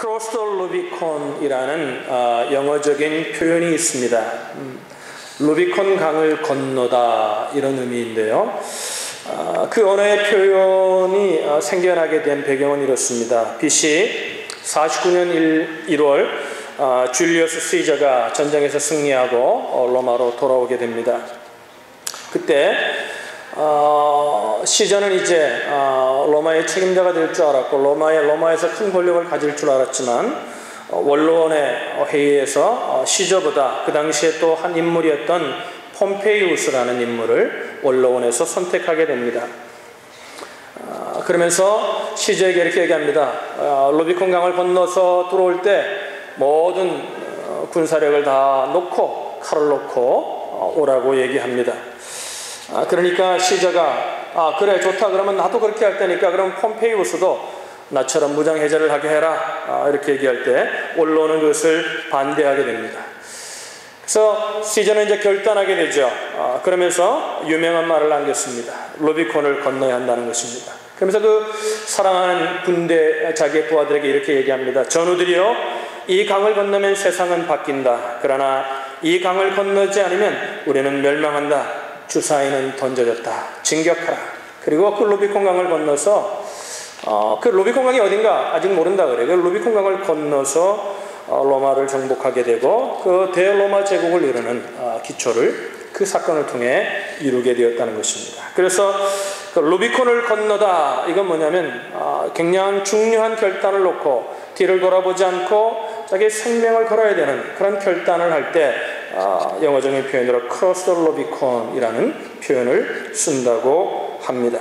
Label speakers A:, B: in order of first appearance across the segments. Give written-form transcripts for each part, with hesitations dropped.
A: Cross the Rubicon이라는 영어적인 표현이 있습니다. 루비콘 강을 건너다 이런 의미인데요. 그 언어의 표현이 생겨나게 된 배경은 이렇습니다. BC 49년 1월 줄리어스 시저가 전쟁에서 승리하고 로마로 돌아오게 됩니다. 그때 시저는 이제 로마의 책임자가 될 줄 알았고 로마에서 큰 권력을 가질 줄 알았지만 원로원의 회의에서 시저보다 그 당시에 또 한 인물이었던 폼페이우스라는 인물을 원로원에서 선택하게 됩니다. 그러면서 시저에게 이렇게 얘기합니다. 루비콘 강을 건너서 들어올 때 모든 군사력을 다 놓고 칼을 놓고 오라고 얘기합니다. 그러니까 시저가 그래 좋다 그러면 나도 그렇게 할 테니까 그럼 폼페이우스도 나처럼 무장해제를 하게 해라 이렇게 얘기할 때 원로는 그것을 반대하게 됩니다. 그래서 시저는 이제 결단하게 되죠. 그러면서 유명한 말을 남겼습니다. 루비콘을 건너야 한다는 것입니다. 그러면서 그 사랑하는 군대 자기의 부하들에게 이렇게 얘기합니다. 전우들이여, 이 강을 건너면 세상은 바뀐다. 그러나 이 강을 건너지 않으면 우리는 멸망한다. 주사위는 던져졌다. 진격하라. 그리고 그 루비콘 강을 건너서 그 루비콘 강이 어딘가 아직 모른다 그래요. 그 루비콘 강을 건너서 로마를 정복하게 되고 그 대로마 제국을 이루는 기초를 그 사건을 통해 이루게 되었다는 것입니다. 그래서 그 루비콘을 건너다 이건 뭐냐면 굉장히 중요한 결단을 놓고 뒤를 돌아보지 않고 자기의 생명을 걸어야 되는 그런 결단을 할 때 영어적인 표현으로 Cross the Rubicon이라는 표현을 쓴다고 합니다.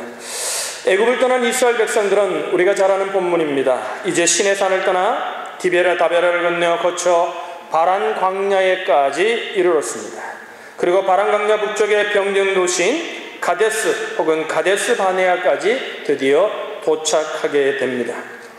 A: 애굽을 떠난 이스라엘 백성들은 우리가 잘 아는 본문입니다. 이제 시내산을 떠나 디베라 다베라를 건너 거쳐 바란 광야에까지 이르렀습니다. 그리고 바란 광야 북쪽의 병정 도시인 가데스 혹은 가데스 바네아까지 드디어 도착하게 됩니다.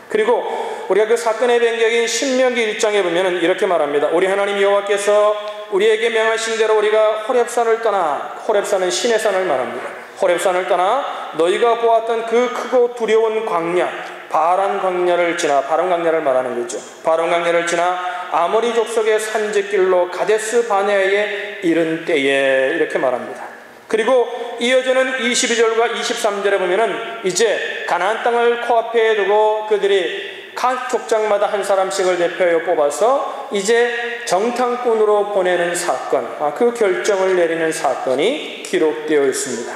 A: 그리고 우리가 그 사건의 변경인 신명기 1장에 보면 이렇게 말합니다. 우리 하나님 여호와께서 우리에게 명하신 대로 우리가 호렙산을 떠나, 호렙산은 시내산을 말합니다. 호렙산을 떠나 너희가 보았던 그 크고 두려운 광야, 바란 광야를 지나, 바란 광야를 말하는 거죠. 바란 광야를 지나 아모리 족속의 산지길로 가데스 바네아에 이른 때에 이렇게 말합니다. 그리고 이어지는 22절과 23절에 보면은 이제 가나안 땅을 코앞에 두고 그들이 각 족장마다 한 사람씩을 대표하여 뽑아서 이제 정탐꾼으로 보내는 사건, 그 결정을 내리는 사건이 기록되어 있습니다.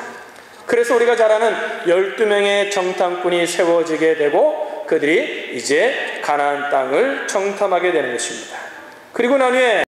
A: 그래서 우리가 잘 아는 12명의 정탐꾼이 세워지게 되고 그들이 이제 가나안 땅을 정탐하게 되는 것입니다. 그리고 난 후에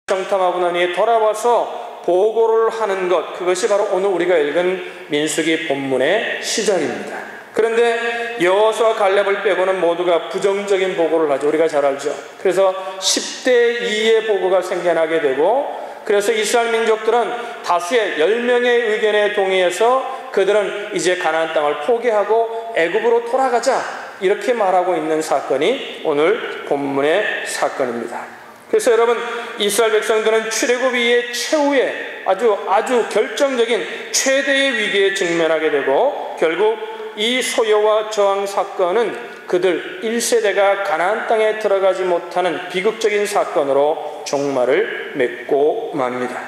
A: 정탐하고 난 후에 돌아와서 보고를 하는 것, 그것이 바로 오늘 우리가 읽은 민수기 본문의 시작입니다. 그런데 여호수아 갈렙을 빼고는 모두가 부정적인 보고를 하죠. 우리가 잘 알죠. 그래서 10대 2의 보고가 생겨나게 되고 그래서 이스라엘 민족들은 다수의 10명의 의견에 동의해서 그들은 이제 가나안 땅을 포기하고 애굽으로 돌아가자 이렇게 말하고 있는 사건이 오늘 본문의 사건입니다. 그래서 여러분, 이스라엘 백성들은 출애굽 이후의 최후의 아주 결정적인 최대의 위기에 직면하게 되고 결국 이 소요와 저항 사건은 그들 1세대가 가나안 땅에 들어가지 못하는 비극적인 사건으로 종말을 맺고 맙니다.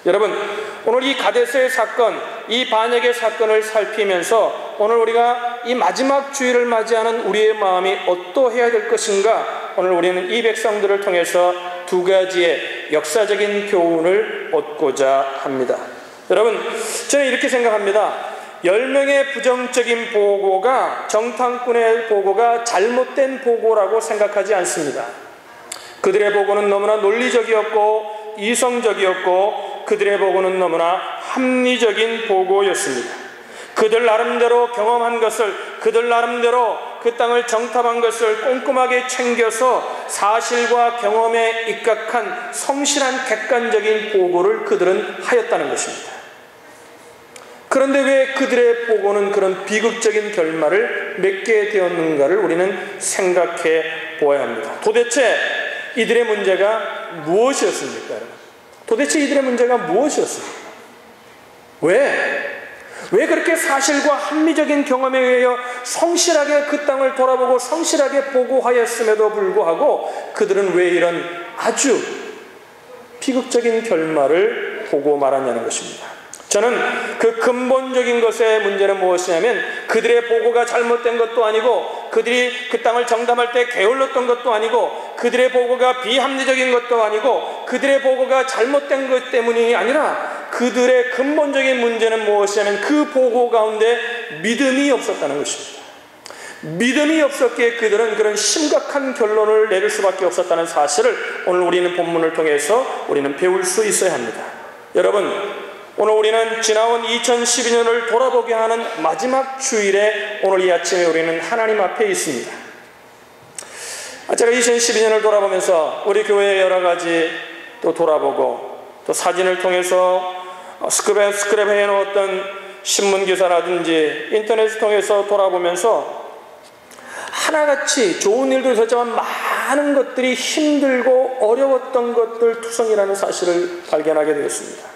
A: 여러분, 오늘 이 가데스의 사건, 이 반역의 사건을 살피면서 오늘 우리가 이 마지막 주일을 맞이하는 우리의 마음이 어떠해야 될 것인가, 오늘 우리는 이 백성들을 통해서 두 가지의 역사적인 교훈을 얻고자 합니다. 여러분, 저는 이렇게 생각합니다. 10명의 부정적인 보고가, 정탐꾼의 보고가 잘못된 보고라고 생각하지 않습니다. 그들의 보고는 너무나 논리적이었고 이성적이었고 그들의 보고는 너무나 합리적인 보고였습니다. 그들 나름대로 경험한 것을, 그들 나름대로 그 땅을 정탐한 것을 꼼꼼하게 챙겨서 사실과 경험에 입각한 성실한 객관적인 보고를 그들은 하였다는 것입니다. 그런데 왜 그들의 보고는 그런 비극적인 결말을 맺게 되었는가를 우리는 생각해 보아야 합니다. 도대체 이들의 문제가 무엇이었습니까? 도대체 이들의 문제가 무엇이었습니까? 왜 그렇게 사실과 합리적인 경험에 의하여 성실하게 그 땅을 돌아보고 성실하게 보고하였음에도 불구하고 그들은 왜 이런 아주 비극적인 결말을 보고 말았냐는 것입니다. 저는 그 근본적인 것의 문제는 무엇이냐면 그들의 보고가 잘못된 것도 아니고 그들이 그 땅을 정탐할 때 게을렀던 것도 아니고 그들의 보고가 비합리적인 것도 아니고 그들의 보고가 잘못된 것 때문이 아니라 그들의 근본적인 문제는 무엇이냐면 그 보고 가운데 믿음이 없었다는 것입니다. 믿음이 없었기에 그들은 그런 심각한 결론을 내릴 수밖에 없었다는 사실을 오늘 우리는 본문을 통해서 우리는 배울 수 있어야 합니다. 여러분, 오늘 우리는 지나온 2012년을 돌아보게 하는 마지막 주일에 오늘 이 아침에 우리는 하나님 앞에 있습니다. 제가 2012년을 돌아보면서 우리 교회의 여러 가지 또 돌아보고 또 사진을 통해서 스크랩 해놓았던 신문기사라든지 인터넷을 통해서 돌아보면서 하나같이 좋은 일도 있었지만 많은 것들이 힘들고 어려웠던 것들 투성이라는 사실을 발견하게 되었습니다.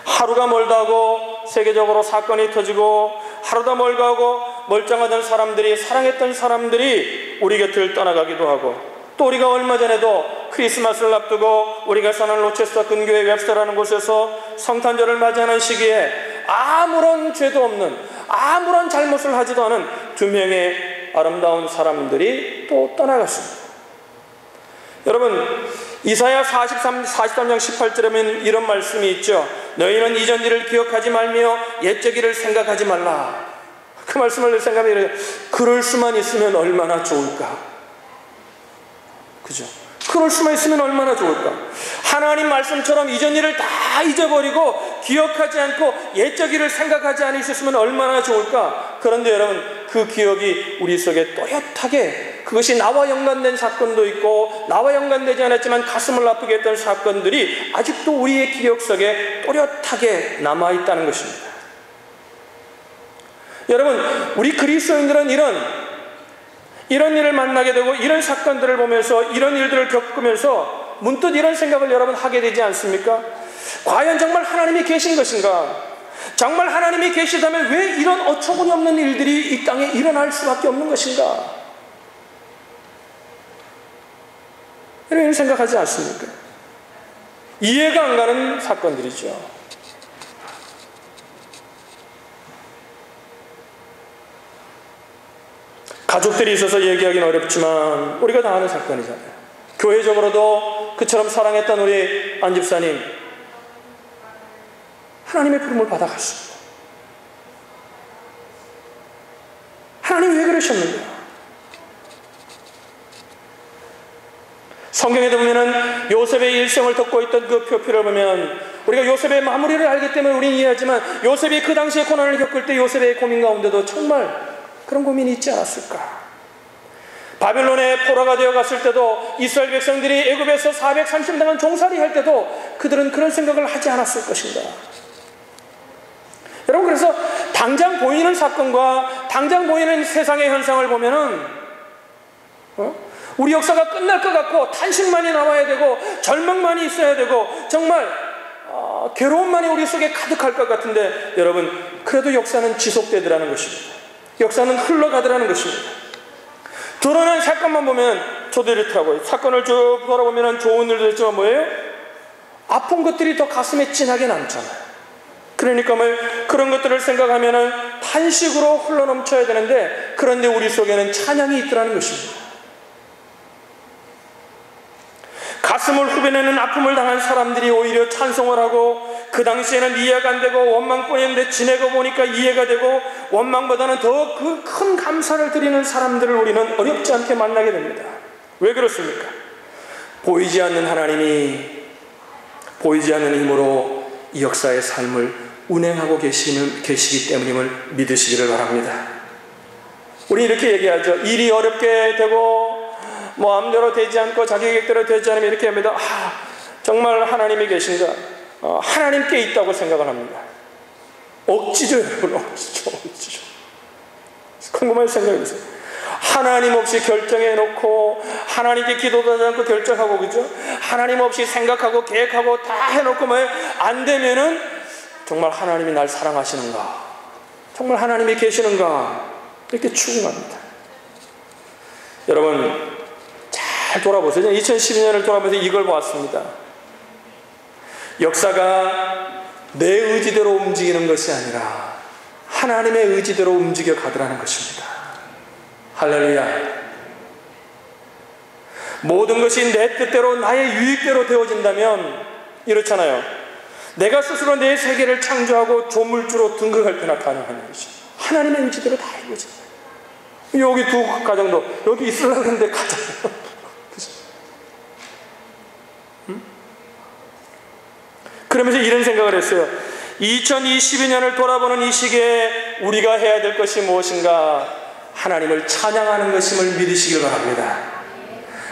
A: 하루가 멀다 하고 세계적으로 사건이 터지고 하루가 멀다 하고 멀쩡하던 사람들이 사랑했던 사람들이 우리 곁을 떠나가기도 하고 또 우리가 얼마 전에도 크리스마스를 앞두고 우리가 사는 로체스터 근교의 웹스터라는 곳에서 성탄절을 맞이하는 시기에 아무런 죄도 없는 아무런 잘못을 하지도 않은 2명의 아름다운 사람들이 또 떠나갔습니다. 여러분, 이사야 43장 18절에는 이런 말씀이 있죠. 너희는 이전 일을 기억하지 말며 옛적 일을 생각하지 말라. 그 말씀을 생각하면 그럴 수만 있으면 얼마나 좋을까. 그죠? 그럴 수만 있으면 얼마나 좋을까. 하나님 말씀처럼 이전 일을 다 잊어버리고 기억하지 않고 옛적 일을 생각하지 않으셨으면 얼마나 좋을까. 그런데 여러분, 그 기억이 우리 속에 또렷하게 그것이 나와 연관된 사건도 있고 나와 연관되지 않았지만 가슴을 아프게 했던 사건들이 아직도 우리의 기억 속에 또렷하게 남아있다는 것입니다. 여러분, 우리 그리스도인들은 이런 일을 만나게 되고 이런 사건들을 보면서 이런 일들을 겪으면서 문득 이런 생각을 여러분 하게 되지 않습니까? 과연 정말 하나님이 계신 것인가? 정말 하나님이 계시다면 왜 이런 어처구니 없는 일들이 이 땅에 일어날 수밖에 없는 것인가? 이런 생각하지 않습니까? 이해가 안 가는 사건들이죠. 가족들이 있어서 얘기하기는 어렵지만 우리가 다 아는 사건이잖아요. 교회적으로도 그처럼 사랑했던 우리 안 집사님 하나님의 부름을 받아갔습니다. 하나님 왜 그러셨는가? 성경에 보면은 요셉의 일생을 덮고 있던 그 표피를 보면 우리가 요셉의 마무리를 알기 때문에 우리는 이해하지만 요셉이 그 당시에 고난을 겪을 때 요셉의 고민 가운데도 정말 그런 고민이 있지 않았을까? 바빌론의 포로가 되어 갔을 때도 이스라엘 백성들이 애굽에서 430년간 종살이 할 때도 그들은 그런 생각을 하지 않았을 것인가? 여러분, 그래서 당장 보이는 사건과 당장 보이는 세상의 현상을 보면은 우리 역사가 끝날 것 같고 탄식만이 나와야 되고 절망만이 있어야 되고 정말 괴로움만이 우리 속에 가득할 것 같은데 여러분, 그래도 역사는 지속되더라는 것입니다. 역사는 흘러가더라는 것입니다. 드러난 사건만 보면 저도 이렇더라고요. 사건을 쭉 돌아보면 좋은 일도 있지만 뭐예요? 아픈 것들이 더 가슴에 진하게 남잖아요. 그러니까 그런 것들을 생각하면 탄식으로 흘러넘쳐야 되는데 그런데 우리 속에는 찬양이 있더라는 것입니다. 가슴을 후벼내는 아픔을 당한 사람들이 오히려 찬송을 하고 그 당시에는 이해가 안 되고 원망뿐이었는데 지내고 보니까 이해가 되고 원망보다는 더 그 큰 감사를 드리는 사람들을 우리는 어렵지 않게 만나게 됩니다. 왜 그렇습니까? 보이지 않는 하나님이 보이지 않는 힘으로 이 역사의 삶을 운행하고 계시기 때문임을 믿으시기를 바랍니다. 우리 이렇게 얘기하죠. 일이 어렵게 되고 마음대로 되지 않고 자기 계획대로 되지 않으면 이렇게 합니다. 정말 하나님이 계신가? 하나님께 있다고 생각을 합니다. 억지죠, 여러분. 억지죠. 궁금한 생각이 있어요. 하나님 없이 결정해놓고 하나님께 기도도 하지 않고 결정하고, 그죠? 하나님 없이 생각하고 계획하고 다 해놓고 안 되면은 정말 하나님이 날 사랑하시는가? 정말 하나님이 계시는가? 이렇게 추궁합니다. 여러분 잘 돌아보세요. 2012년을 돌아보면서 이걸 보았습니다. 역사가 내 의지대로 움직이는 것이 아니라 하나님의 의지대로 움직여 가더라는 것입니다. 할렐루야. 모든 것이 내 뜻대로 나의 유익대로 되어진다면 이렇잖아요. 내가 스스로 내 세계를 창조하고 조물주로 등극할 때나 가능한 것이 하나님의 의지대로 다 이루어져요. 여기 두 가정도 여기 있으려고 했는데 가잖아요. 그러면서 이런 생각을 했어요. 2022년을 돌아보는 이 시기에 우리가 해야 될 것이 무엇인가? 하나님을 찬양하는 것임을 믿으시길 바랍니다.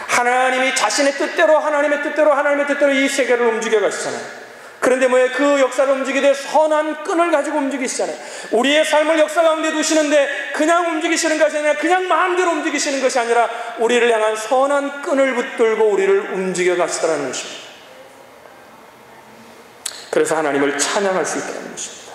A: 하나님이 자신의 뜻대로 하나님의 뜻대로 이 세계를 움직여 가시잖아요. 그런데 뭐예요? 그 역사를 움직이되 선한 끈을 가지고 움직이시잖아요. 우리의 삶을 역사 가운데 두시는데 그냥 움직이시는 것이 아니라 그냥 마음대로 움직이시는 것이 아니라 우리를 향한 선한 끈을 붙들고 우리를 움직여 가시더라는 것입니다. 그래서 하나님을 찬양할 수 있다는 것입니다.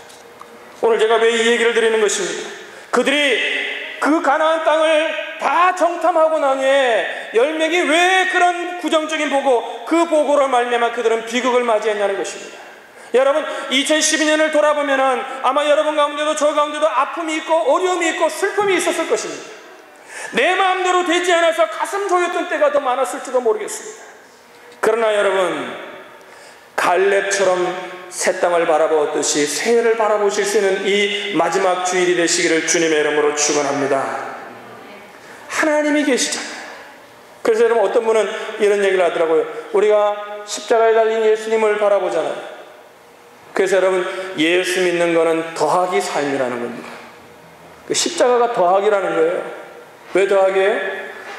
A: 오늘 제가 왜 이 얘기를 드리는 것입니까? 그들이 그 가나안 땅을 다 정탐하고 난 후에 10명이 왜 그런 부정적인 보고, 그 보고로 말미암아 그들은 비극을 맞이했냐는 것입니다. 여러분 2012년을 돌아보면은 아마 여러분 가운데도 저 가운데도 아픔이 있고 어려움이 있고 슬픔이 있었을 것입니다. 내 마음대로 되지 않아서 가슴 조였던 때가 더 많았을지도 모르겠습니다. 그러나 여러분 갈렙처럼 새 땅을 바라보듯이 새해를 바라보실 수 있는 이 마지막 주일이 되시기를 주님의 이름으로 축원합니다. 하나님이 계시잖아요. 그래서 여러분 어떤 분은 이런 얘기를 하더라고요. 우리가 십자가에 달린 예수님을 바라보잖아요. 그래서 여러분 예수 믿는 거는 더하기 삶이라는 겁니다. 그 십자가가 더하기라는 거예요. 왜 더하기예요?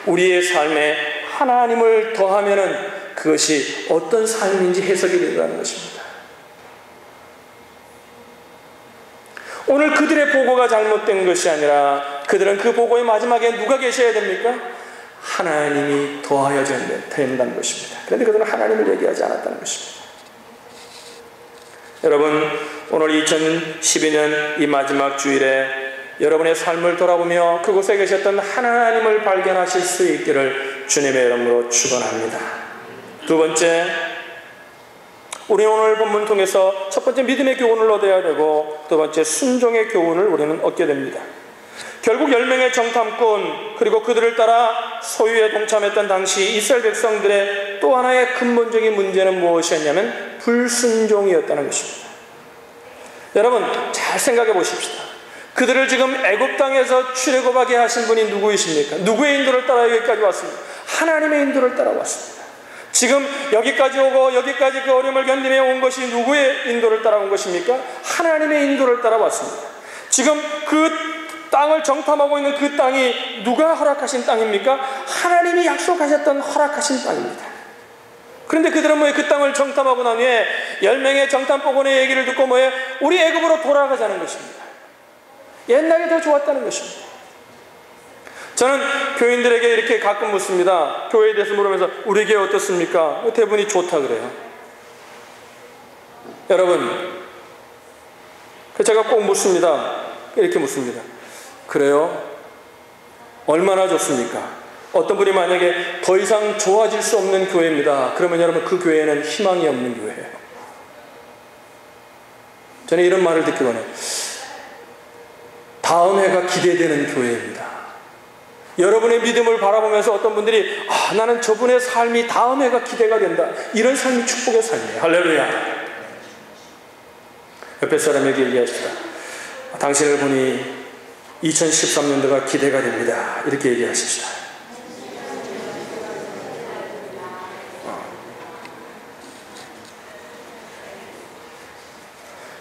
A: 우리의 삶에 하나님을 더하면은 그것이 어떤 삶인지 해석이 된다는 것입니다. 오늘 그들의 보고가 잘못된 것이 아니라 그들은 그 보고의 마지막에 누가 계셔야 됩니까? 하나님이 더하여 된다는 것입니다. 그런데 그들은 하나님을 얘기하지 않았다는 것입니다. 여러분 오늘 2012년 이 마지막 주일에 여러분의 삶을 돌아보며 그곳에 계셨던 하나님을 발견하실 수 있기를 주님의 이름으로 축원합니다. 두 번째, 우리 오늘 본문 통해서 첫 번째 믿음의 교훈을 얻어야 되고 두 번째 순종의 교훈을 우리는 얻게 됩니다. 결국 10명의 정탐꾼 그리고 그들을 따라 소유에 동참했던 당시 이스라엘 백성들의 또 하나의 근본적인 문제는 무엇이었냐면 불순종이었다는 것입니다. 여러분 잘 생각해 보십시다. 그들을 지금 애굽 땅에서 출애굽하게 하신 분이 누구이십니까? 누구의 인도를 따라 여기까지 왔습니까? 하나님의 인도를 따라 왔습니다. 지금 여기까지 오고 여기까지 그 어려움을 견디며 온 것이 누구의 인도를 따라온 것입니까? 하나님의 인도를 따라왔습니다. 지금 그 땅을 정탐하고 있는 그 땅이 누가 허락하신 땅입니까? 하나님이 약속하셨던 허락하신 땅입니다. 그런데 그들은 뭐예요? 그 땅을 정탐하고 난 후에 10명의 정탐복원의 얘기를 듣고 뭐예요? 우리 애굽으로 돌아가자는 것입니다. 옛날이 더 좋았다는 것입니다. 저는 교인들에게 이렇게 가끔 묻습니다. 교회에 대해서 물으면서 우리 교회 어떻습니까? 대부분이 좋다 그래요. 여러분 제가 꼭 묻습니다. 이렇게 묻습니다. 그래요? 얼마나 좋습니까? 어떤 분이 만약에 더 이상 좋아질 수 없는 교회입니다. 그러면 여러분 그 교회는 희망이 없는 교회예요. 저는 이런 말을 듣기 원해요. 다음 해가 기대되는 교회입니다. 여러분의 믿음을 바라보면서 어떤 분들이 나는 저분의 삶이 다음 해가 기대가 된다. 이런 삶이 축복의 삶이에요. 할렐루야. 옆에 사람에게 얘기하시다. 당신을 보니 2013년도가 기대가 됩니다. 이렇게 얘기하십시다.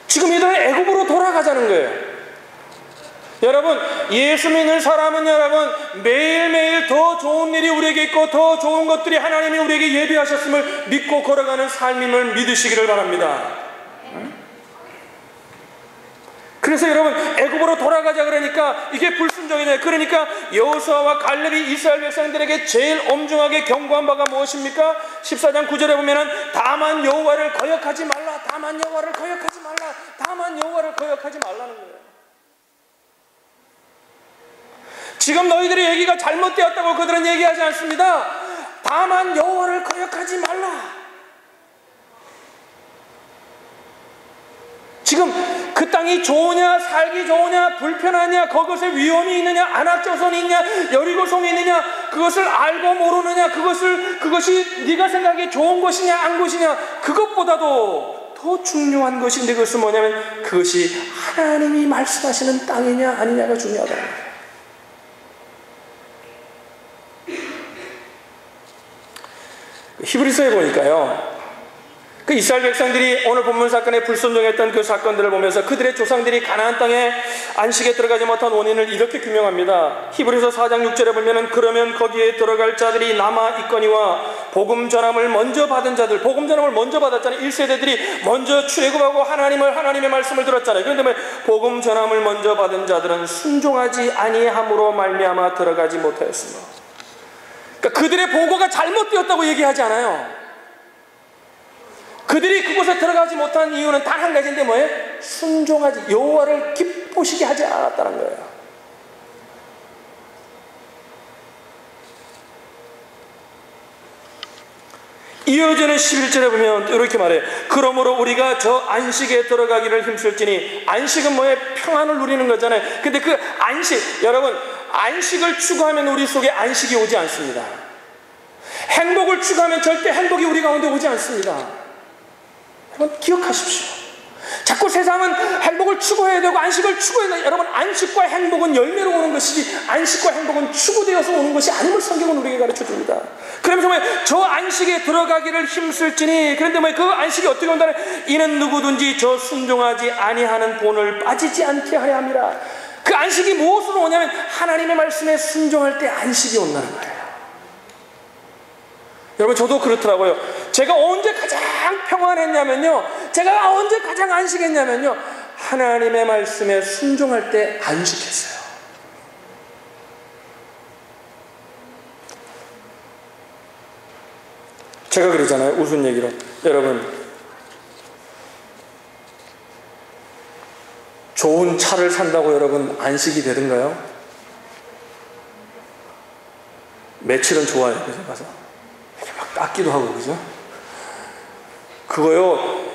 A: 지금 이들은 애굽으로 돌아가자는 거예요. 여러분 예수 믿는 사람은 여러분 매일매일 더 좋은 일이 우리에게 있고 더 좋은 것들이 하나님이 우리에게 예비하셨음을 믿고 걸어가는 삶임을 믿으시기를 바랍니다. 그래서 여러분 애굽으로 돌아가자 그러니까 이게 불순종이네. 그러니까 여호수아와 갈렙이 이스라엘 백성들에게 제일 엄중하게 경고한 바가 무엇입니까? 14장 9절에 보면은 다만 여호와를 거역하지 말라. 다만 여호와를 거역하지 말라는 거예요. 다만 여호와를 거역하지 말라는 거예요. 지금 너희들의 얘기가 잘못되었다고 그들은 얘기하지 않습니다. 다만 여호와를 거역하지 말라. 지금 그 땅이 좋으냐, 살기 좋으냐, 불편하냐, 그것에 위험이 있느냐, 안악조선이 있냐, 여리고성이 있느냐, 그것을 알고 모르느냐, 그것이 네가 생각에 좋은 것이냐, 안 것이냐, 그것보다도 더 중요한 것인데, 그것은 뭐냐면 그것이 하나님이 말씀하시는 땅이냐 아니냐가 중요하다는 거예요. 히브리서에 보니까요, 그 이스라엘 백성들이 오늘 본문 사건에 불순종했던 그 사건들을 보면서 그들의 조상들이 가나안 땅에 안식에 들어가지 못한 원인을 이렇게 규명합니다. 히브리서 4장 6절에 보면은 그러면 거기에 들어갈 자들이 남아 있거니와 복음 전함을 먼저 받은 자들, 복음 전함을 먼저 받았잖아요. 1세대들이 먼저 출애굽하고 하나님의 말씀을 들었잖아요. 그런데 복음 전함을 먼저 받은 자들은 순종하지 아니함으로 말미암아 들어가지 못하였으며, 그러니까 그들의 보고가 잘못되었다고 얘기하지 않아요. 그들이 그곳에 들어가지 못한 이유는 단 한 가지인데 뭐예요? 순종하지, 여호와를 기쁘시게 하지 않았다는 거예요. 이어지는 11절에 보면 이렇게 말해요. 그러므로 우리가 저 안식에 들어가기를 힘쓸지니, 안식은 뭐예요? 평안을 누리는 거잖아요. 근데 그 안식, 여러분, 안식을 추구하면 우리 속에 안식이 오지 않습니다. 행복을 추구하면 절대 행복이 우리 가운데 오지 않습니다. 여러분 기억하십시오. 자꾸 세상은 행복을 추구해야 되고 안식을 추구해야 돼요. 여러분, 안식과 행복은 열매로 오는 것이지 안식과 행복은 추구되어서 오는 것이 아님을 성경은 우리에게 가르쳐줍니다. 그러면서 저 안식에 들어가기를 힘쓸지니, 그런데 그 안식이 어떻게 온다는, 이는 누구든지 저 순종하지 아니하는 본을 빠지지 않게 하려 함이라. 그 안식이 무엇으로 오냐면 하나님의 말씀에 순종할 때 안식이 온다는 거예요. 여러분, 저도 그렇더라고요. 제가 언제 가장 평안했냐면요, 제가 언제 가장 안식했냐면요, 하나님의 말씀에 순종할 때 안식했어요. 제가 그러잖아요, 웃은 얘기로. 여러분, 좋은 차를 산다고 여러분 안식이 되던가요? 며칠은 좋아요. 그죠? 가서 막 깎기도 하고, 그죠? 그거요,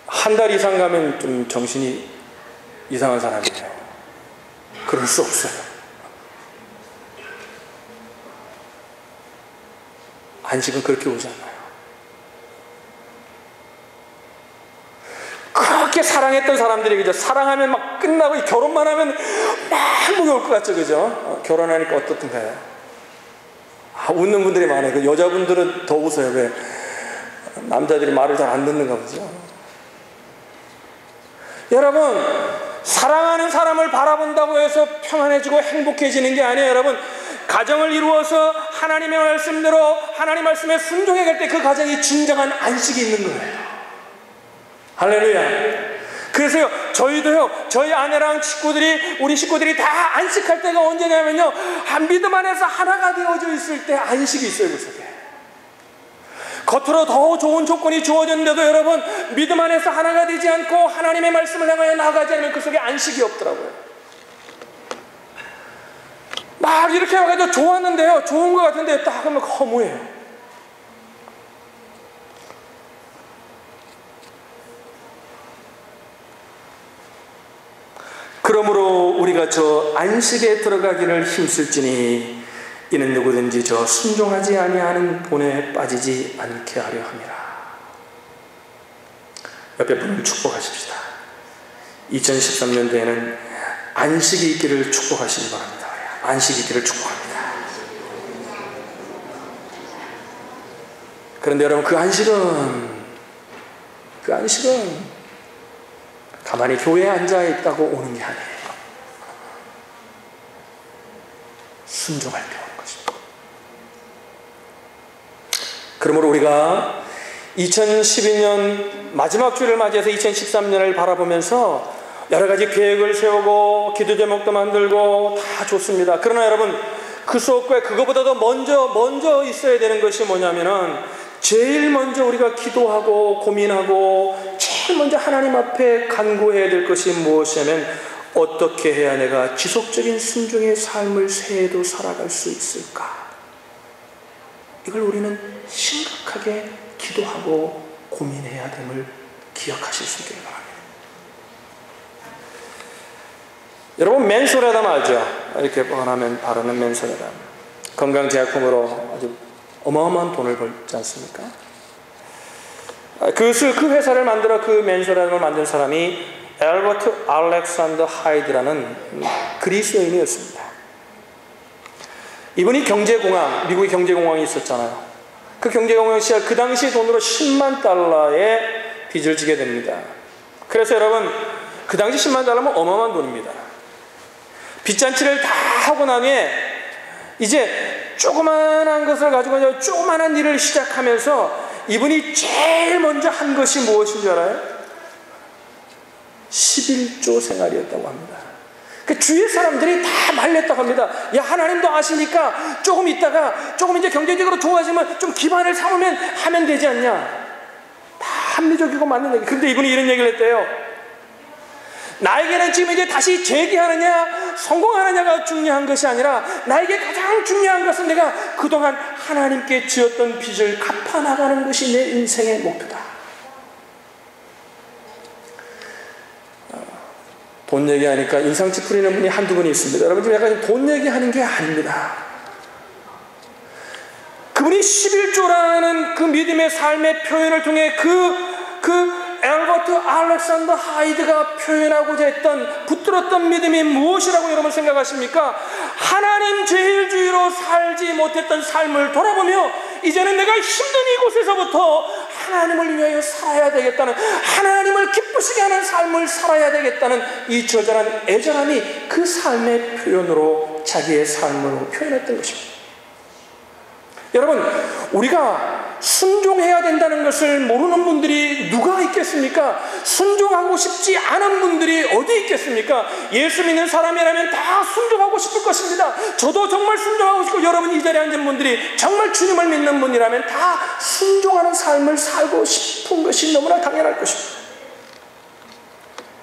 A: 한 달 이상 가면 좀 정신이 이상한 사람이에요. 그럴 수 없어요. 안식은 그렇게 오지 않아요. 그렇게 사랑했던 사람들이, 그죠? 사랑하면 막 끝나고 결혼만 하면 막 행복이 올 것 같죠, 그죠? 결혼하니까 어떻던가요? 웃는 분들이 많아요. 그 여자분들은 더 웃어요. 왜? 남자들이 말을 잘 안 듣는가 보죠. 여러분, 사랑하는 사람을 바라본다고 해서 평안해지고 행복해지는 게 아니에요. 여러분, 가정을 이루어서 하나님의 말씀대로 하나님 말씀에 순종해 갈 때 그 가정이 진정한 안식이 있는 거예요. 할렐루야. 그래서요, 저희도요, 저희 아내랑 우리 식구들이 다 안식할 때가 언제냐면요, 믿음 안에서 하나가 되어져 있을 때 안식이 있어요, 그 속에. 겉으로 더 좋은 조건이 주어졌는데도 여러분, 믿음 안에서 하나가 되지 않고 하나님의 말씀을 향하여 나아가지 않으면 그 속에 안식이 없더라고요. 막 이렇게 해가지고 좋았는데요, 좋은 것 같은데 딱 하면 허무해요. 그러므로 우리가 저 안식에 들어가기를 힘쓸지니, 이는 누구든지 저 순종하지 아니하는 본에 빠지지 않게 하려 함이라. 옆에 분을 축복하십시다. 2013년도에는 안식이 있기를 축복하시기 바랍니다. 안식이 있기를 축복합니다. 그런데 여러분, 그 안식은 가만히 교회에 앉아있다고 오는 게 아니에요. 순종할 때 오는 것입니다. 그러므로 우리가 2012년 마지막 주를 맞이해서 2013년을 바라보면서 여러 가지 계획을 세우고 기도 제목도 만들고 다 좋습니다. 그러나 여러분, 그 속에 그거보다도 먼저 있어야 되는 것이 뭐냐면은, 제일 먼저 우리가 기도하고 고민하고 제일 먼저 하나님 앞에 간구해야 될 것이 무엇이냐면, 어떻게 해야 내가 지속적인 순종의 삶을 새해도 살아갈 수 있을까? 이걸 우리는 심각하게 기도하고 고민해야 됨을 기억하실 수 있기를 바랍니다. 여러분, 맨소레담 알죠? 이렇게 뻔하면 바르는 맨소레담. 건강제약품으로 아주 어마어마한 돈을 벌지 않습니까? 그 회사를 만들어 그 맨소레담을 만든 사람이 엘버트 알렉산더 하이드라는 그리스인이었습니다. 이분이 경제공황, 미국의 경제공황이 있었잖아요. 그 경제공황 시절 그 당시 돈으로 10만 달러의 빚을 지게 됩니다. 그래서 여러분, 그 당시 10만 달러면 어마어마한 돈입니다. 빚잔치를 다 하고 나면 이제 조그만한 것을 가지고 조그만한 일을 시작하면서 이분이 제일 먼저 한 것이 무엇인 줄 알아요? 11조 생활이었다고 합니다. 그 주위 사람들이 다 말렸다고 합니다. 야, 하나님도 아시니까 조금 있다가 조금 이제 경제적으로 좋아지면 좀 기반을 삼으면 하면 되지 않냐. 다 합리적이고 맞는 얘기. 근데 이분이 이런 얘기를 했대요. 나에게는 지금 이제 다시 재기하느냐 성공하느냐가 중요한 것이 아니라 나에게 가장 중요한 것은 내가 그동안 하나님께 지었던 빚을 갚아나가는 것이 내 인생의 목표다. 돈 얘기하니까 인상 찌푸리는 분이 한두 분이 있습니다. 여러분, 지금 약간 돈 얘기하는 게 아닙니다. 그분이 11조라는 그 믿음의 삶의 표현을 통해 그 엘버트 알렉산더 하이드가 표현하고자 했던 붙들었던 믿음이 무엇이라고 여러분 생각하십니까? 하나님 제일주의로 살지 못했던 삶을 돌아보며 이제는 내가 힘든 이곳에서부터 하나님을 위하여 살아야 되겠다는, 하나님을 기쁘시게 하는 삶을 살아야 되겠다는 이 저절한 애절함이 그 삶의 표현으로 자기의 삶으로 표현했던 것입니다. 여러분, 우리가 순종해야 된다는 것을 모르는 분들이 누가 있겠습니까? 순종하고 싶지 않은 분들이 어디 있겠습니까? 예수 믿는 사람이라면 다 순종하고 싶을 것입니다. 저도 정말 순종하고 싶고, 여러분 이 자리에 앉은 분들이 정말 주님을 믿는 분이라면 다 순종하는 삶을 살고 싶은 것이 너무나 당연할 것입니다.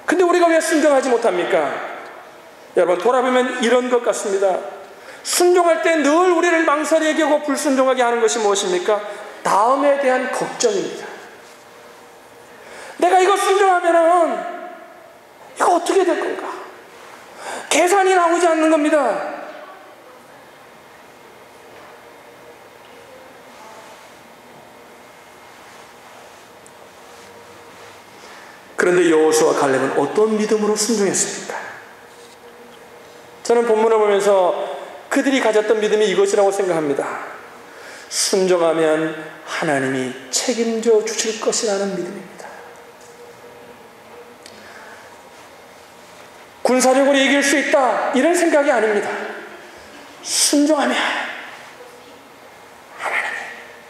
A: 근데 우리가 왜 순종하지 못합니까? 여러분, 돌아보면 이런 것 같습니다. 순종할 때 늘 우리를 망설이게 하고 불순종하게 하는 것이 무엇입니까? 다음에 대한 걱정입니다. 내가 이거 순종하면은 이거 어떻게 될 건가? 계산이 나오지 않는 겁니다. 그런데 여호수아와 갈렙은 어떤 믿음으로 순종했습니까? 저는 본문을 보면서 그들이 가졌던 믿음이 이것이라고 생각합니다. 순종하면 하나님이 책임져 주실 것이라는 믿음입니다. 군사력으로 이길 수 있다, 이런 생각이 아닙니다. 순종하면 하나님이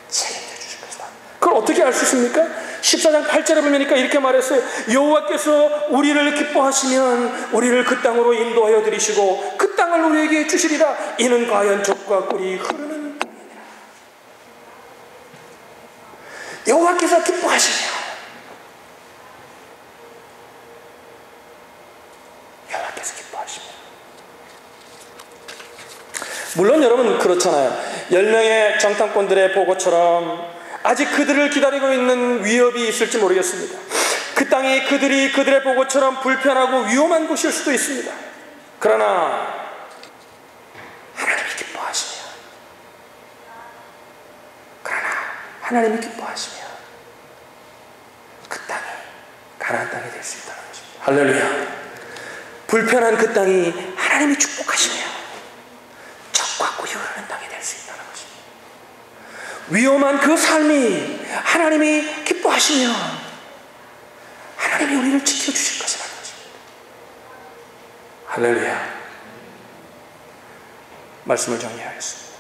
A: 책임져 주실 것이다. 그걸 어떻게 알 수 있습니까? 14장 8절에 보니까 이렇게 말했어요. 여호와께서 우리를 기뻐하시면 우리를 그 땅으로 인도하여 들이시고 그 땅을 우리에게 주시리라. 이는 과연 젖과 꿀이 흐르는 땅이니라. 여호와께서 기뻐하시면, 여호와께서 기뻐하시면, 물론 여러분 그렇잖아요. 10명의 정탐꾼들의 보고처럼 아직 그들을 기다리고 있는 위협이 있을지 모르겠습니다. 그 땅이 그들의 보고처럼 불편하고 위험한 곳일 수도 있습니다. 그러나 하나님이 기뻐하시면, 그 땅이 가나안 땅이 될 수 있다는 것입니다. 할렐루야. 불편한 그 땅이 하나님이 축복하시며 젖과 꿀이 흐르는 땅이 될 수 있다는 것입니다. 위험한 그 삶이 하나님이 기뻐하시며 하나님이 우리를 지켜주실 것이라는 것입니다. 할렐루야. 말씀을 정리하겠습니다.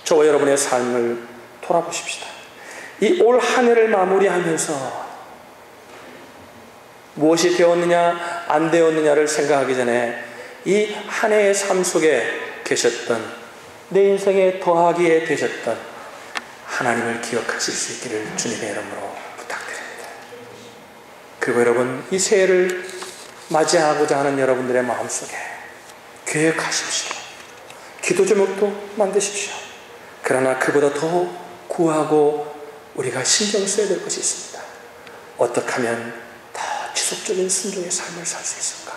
A: 저와 여러분의 삶을 돌아보십시다. 이 올 한 해를 마무리하면서 무엇이 되었느냐 안 되었느냐를 생각하기 전에 이 한 해의 삶 속에 계셨던, 내 인생에 더하기에 되셨던 하나님을 기억하실 수 있기를 주님의 이름으로 부탁드립니다. 그리고 여러분, 이 새해를 맞이하고자 하는 여러분들의 마음속에 계획하십시오. 기도 제목도 만드십시오. 그러나 그보다 더 구하고 우리가 신경 써야 될 것이 있습니다. 어떻게 하면 더 지속적인 순종의 삶을 살 수 있을까?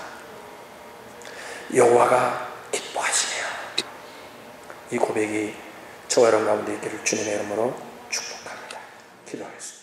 A: 여호와가 기뻐하시네요. 이 고백이 저와 여러분 가운데 있기를 주님의 이름으로 축복합니다. 기도하겠습니다.